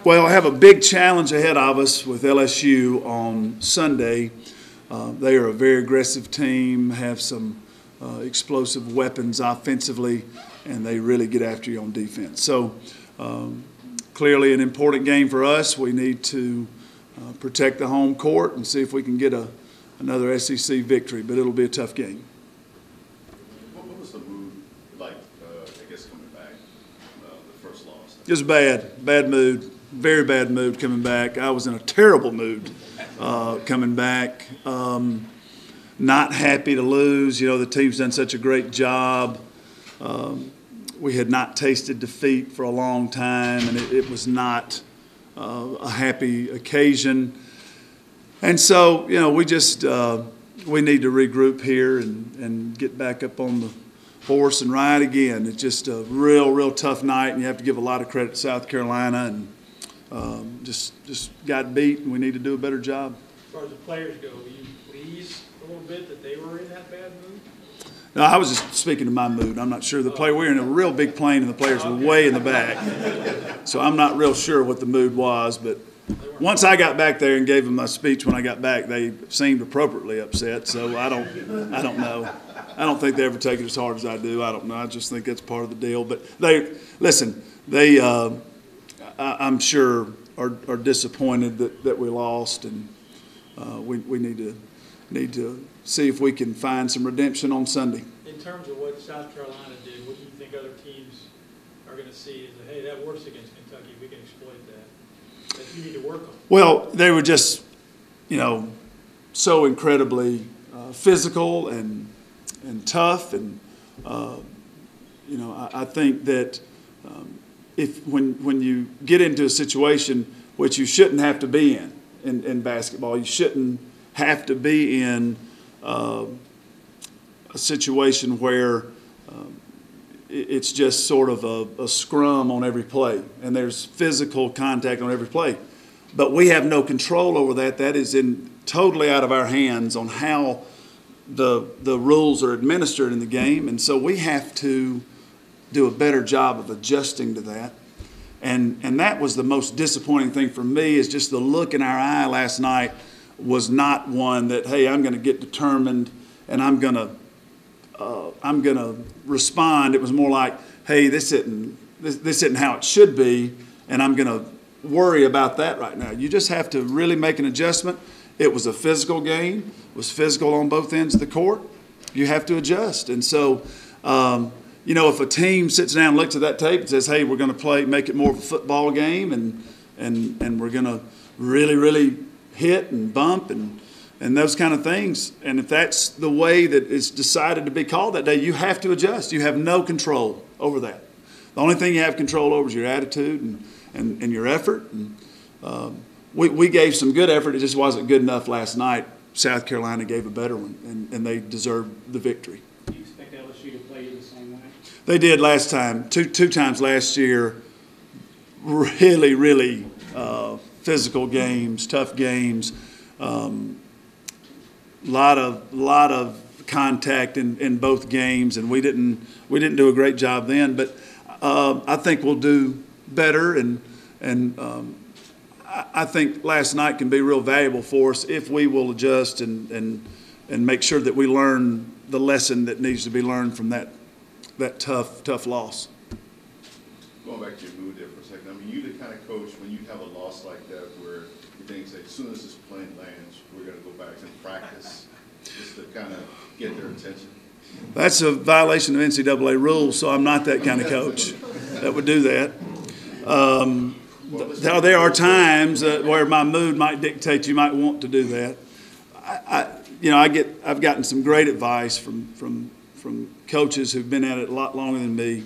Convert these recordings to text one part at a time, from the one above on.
Well, I have a big challenge ahead of us with LSU on Sunday. They are a very aggressive team, have some explosive weapons offensively, and they really get after you on defense. So clearly an important game for us. We need to protect the home court and see if we can get another SEC victory, but it'll be a tough game. What was the mood like, I guess, coming back, the first loss? It was bad mood, very bad mood coming back. I was in a terrible mood coming back. Not happy to lose. You know, the team's done such a great job. We had not tasted defeat for a long time, and it was not a happy occasion. And so, you know, we just we need to regroup here and get back up on the horse and ride again. It's just a real tough night, and you have to give a lot of credit to South Carolina, and just got beat, and we need to do a better job. As far as the players go, were you pleased a little bit that they were in that bad mood? No, I was just speaking to my mood. I'm not sure. We were in a real big plane, and the players were way in the back. So I'm not real sure what the mood was, but once I got back there and gave them my speech when I got back, they seemed appropriately upset. So I don't know. I don't think they ever take it as hard as I do. I don't know. I just think that's part of the deal. But they I'm sure are disappointed that we lost, and we need to see if we can find some redemption on Sunday. In terms of what South Carolina did, what do you think other teams are going to see? Is that, hey, that works against Kentucky, we can exploit that you need to work on? Well, they were just, you know, so incredibly physical and tough, and you know, I think that when you get into a situation which you shouldn't have to be in basketball, you shouldn't have to be in a situation where it's just sort of a scrum on every play, and there's physical contact on every play. But we have no control over that. That is totally out of our hands on how the rules are administered in the game, and so we have to do a better job of adjusting to that. And that was the most disappointing thing for me, is just the look in our eye last night was not one that, hey, I'm going to get determined and I'm going to respond. It was more like, hey, this isn't how it should be, and I'm going to worry about that right now. You just have to really make an adjustment. It was a physical game. It was physical on both ends of the court. You have to adjust. And so, you know, if a team sits down and looks at that tape and says, hey, we're going to make it more of a football game, and we're going to really hit and bump and those kind of things, and if that's the way that it's decided to be called that day, you have to adjust. You have no control over that. The only thing you have control over is your attitude and your effort. And we gave some good effort. It just wasn't good enough last night. South Carolina gave a better one, and they deserved the victory. Do you expect LSU to play you the same way? They did last time, two times last year. Really physical games, tough games. Lot of contact in both games, and we didn't do a great job then. But I think we'll do better, and I think last night can be real valuable for us if we will adjust and make sure that we learn the lesson that needs to be learned from that tough loss. Going back to your mood there for a second, I mean, you the kind of coach, when you have a loss like that where you think, as soon as this plane lands, we're going to go back and practice just to kind of get their attention? That's a violation of NCAA rules, so I'm not that kind of coach that would do that. There are times where my mood might dictate you might want to do that. I've gotten some great advice from coaches who've been at it a lot longer than me,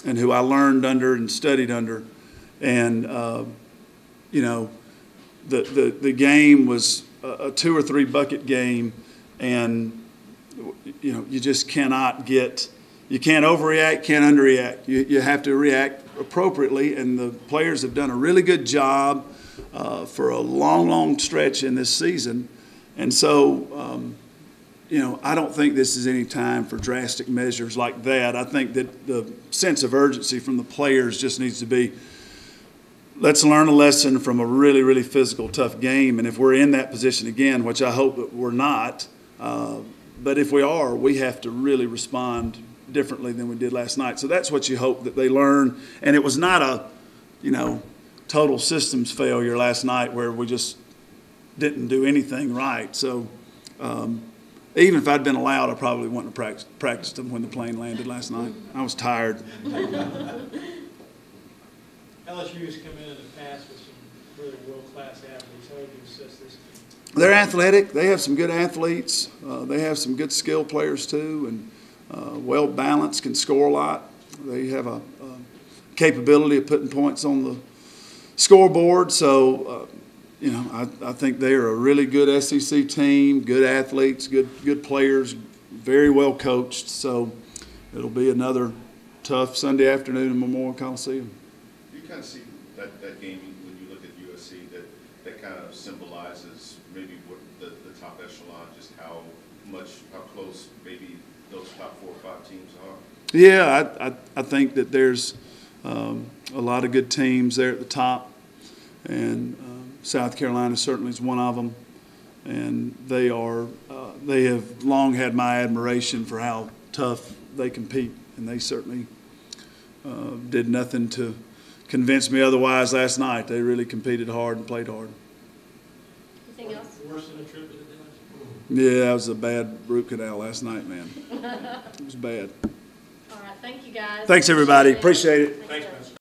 and who I learned under and studied under. And the game was a 2 or 3 bucket game, and you just cannot you can't overreact, can't underreact. You have to react appropriately, and the players have done a really good job for a long stretch in this season. And so, I don't think this is any time for drastic measures like that. I think that the sense of urgency from the players just needs to be, let's learn a lesson from a really, really physical, tough game. And if we're in that position again, which I hope that we're not, but if we are, we have to really respond differently than we did last night. So that's what you hope that they learn. And it was not a, total systems failure last night where we just didn't do anything right. So even if I'd been allowed, I probably wouldn't have practiced them when the plane landed last night. I was tired. LSU's come in the past with some really world-class athletes. How would you assess this team? They're athletic. They have some good athletes. They have some good skill players too, and well-balanced, can score a lot. They have a capability of putting points on the scoreboard. So, I think they are a really good SEC team, good athletes, good players, very well coached. So it'll be another tough Sunday afternoon in Memorial Coliseum. You kind of see that game when you look at USC, that kind of symbolizes maybe what the top echelon, just how close maybe those top 4 or 5 teams are. Yeah, I think that there's a lot of good teams there at the top, and South Carolina certainly is one of them. And they have long had my admiration for how tough they compete, and they certainly did nothing to convince me otherwise last night. They really competed hard and played hard. Anything else? Worse than a trip to the dentist? Yeah, that was a bad root canal last night, man. It was bad. All right, thank you, guys. Thanks, everybody. Appreciate it. Thanks,